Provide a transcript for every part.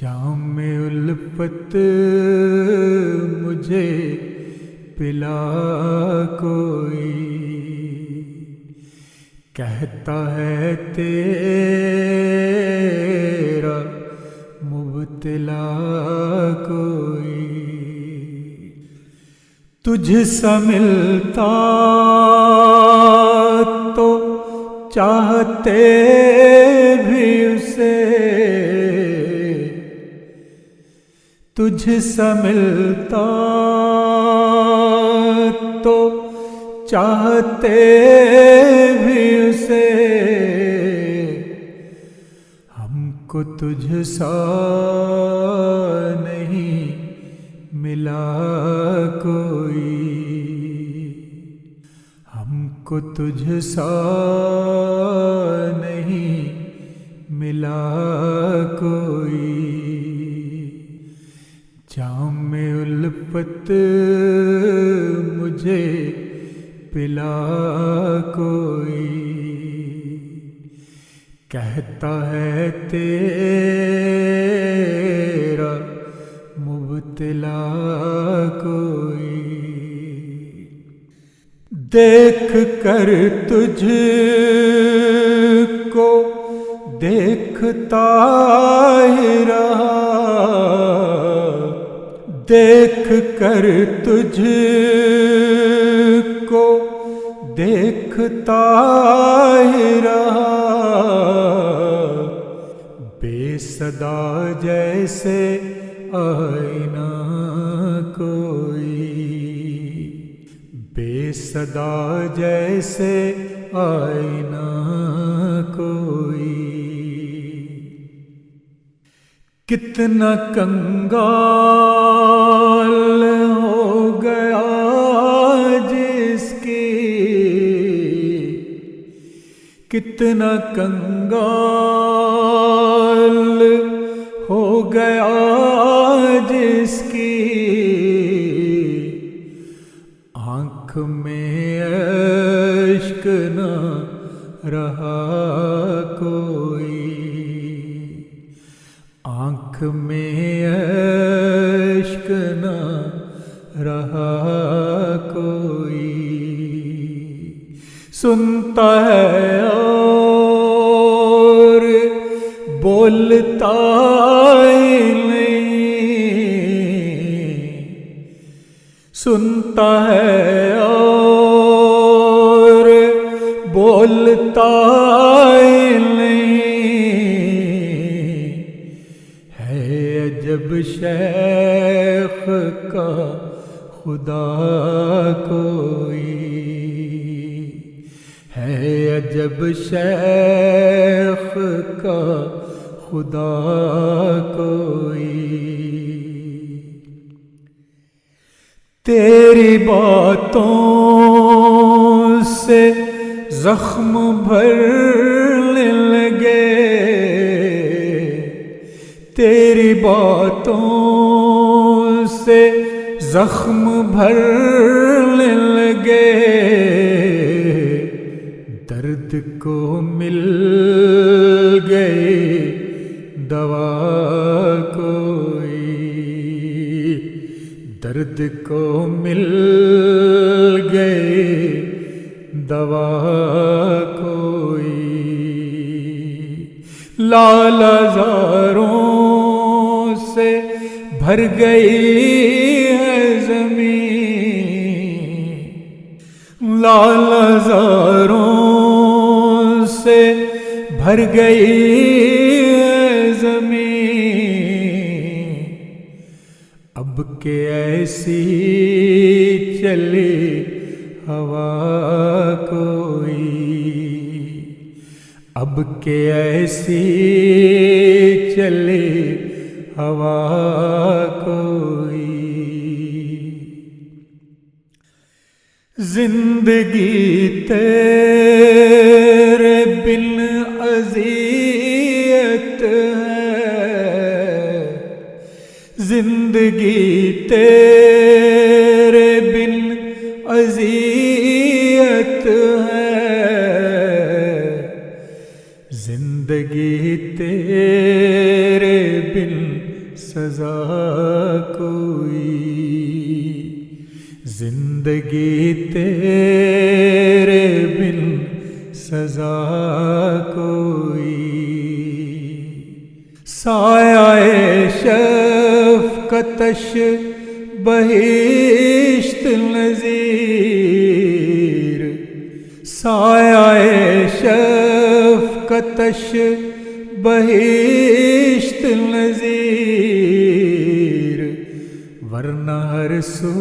جام الفت مجھے پلا کوئی، کہتا ہے تیرا مبتلا کوئی، تجھ سا ملتا تو چاہتے بھی اسے، تجھ سا ملتا تو چاہتے بھی اسے، ہم کو تجھ سا نہیں ملا کوئی، ہم کو تجھ سا نہیں ملا کوئی، جام الفت مجھے پلا کوئی، کہتا ہے تیرا مبتلا کوئی، دیکھ کر تجھ کو دیکھتا ہی رہا، دیکھ کر تجھ کو دیکھتا ہی رہا، بے صدا جیسے آئینہ کوئی، بے صدا جیسے آئینہ کوئی، کتنا کنگال ہو گیا جس کی، کتنا کنگال ہو گیا جس کی، آنکھ میں اشک نہ رہا کوئی، آنکھ میں اشک نہ رہا کوئی، سنتا ہے اور بولتا ہی نہیں، سنتا ہے اور بولتا ہی نہیں، ہے عجب شیخ کا خدا کوئی، ہے عجب شیخ کا خدا کوئی، تیری باتوں سے زخم بھرنے لگے، تیری باتوں سے زخم بھرنے لگے، درد کو مل گئی دوا کوئی، درد کو مل گئی دوا کوئی، لال زاروں سے بھر گئی ہے زمین، لال زاروں سے بھر گئی ہے زمین، اب کہ ایسی چلی ہوا کوئی، اب کہ ایسی چلی ہوا کوئی، زندگی تیرے بن اذیت ہے، زندگی تیرے بن اذیت ہے، زندگی تیرے بن سزا کوئی، زندگی تیرے بن سزا کوئی، سایہ شفقتش بہشت نظیر، سایہ شفقتش بہشت نظیر، ورنہ ہر سو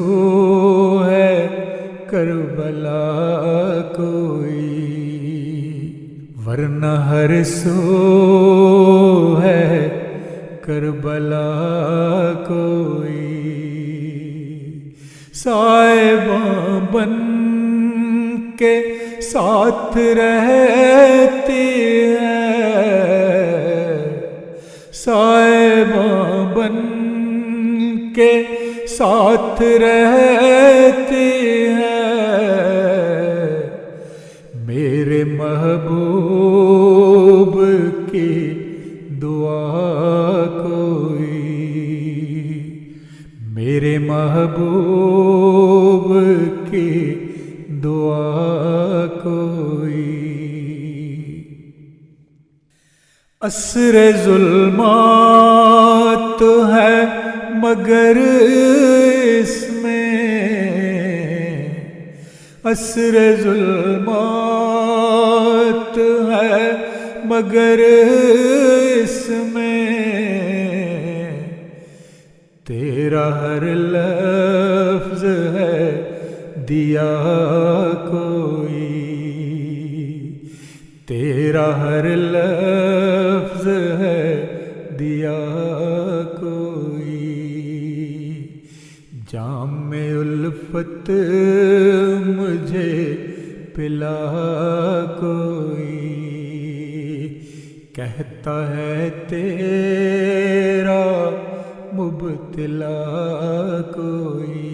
ہے کربلا کوئی، ورنہ ہر سو ہے کربلا کوئی، صاحباں بن کے ساتھ رہتی ہے، صاحباں بن کے ساتھ رہتی ہے، میرے محبوب کی دعا کوئی، میرے محبوب کی دعا کوئی، عصر ظلمات ہے مگر اس میں، عصر ظلمات ہے مگر اس میں، تیرا ہر لفظ ہے دیا کوئی، تیرا ہر لفظ ہے دیا کوئی، جام الفت مجھے پلا کوئی، کہتا ہے تیرا مبتلا کوئی،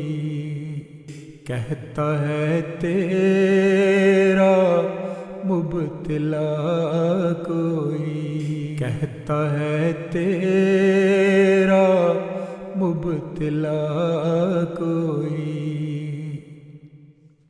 کہتا ہے تیرا مبتلا کوئی، کہتا ہے تیرا مبتلا کوئی،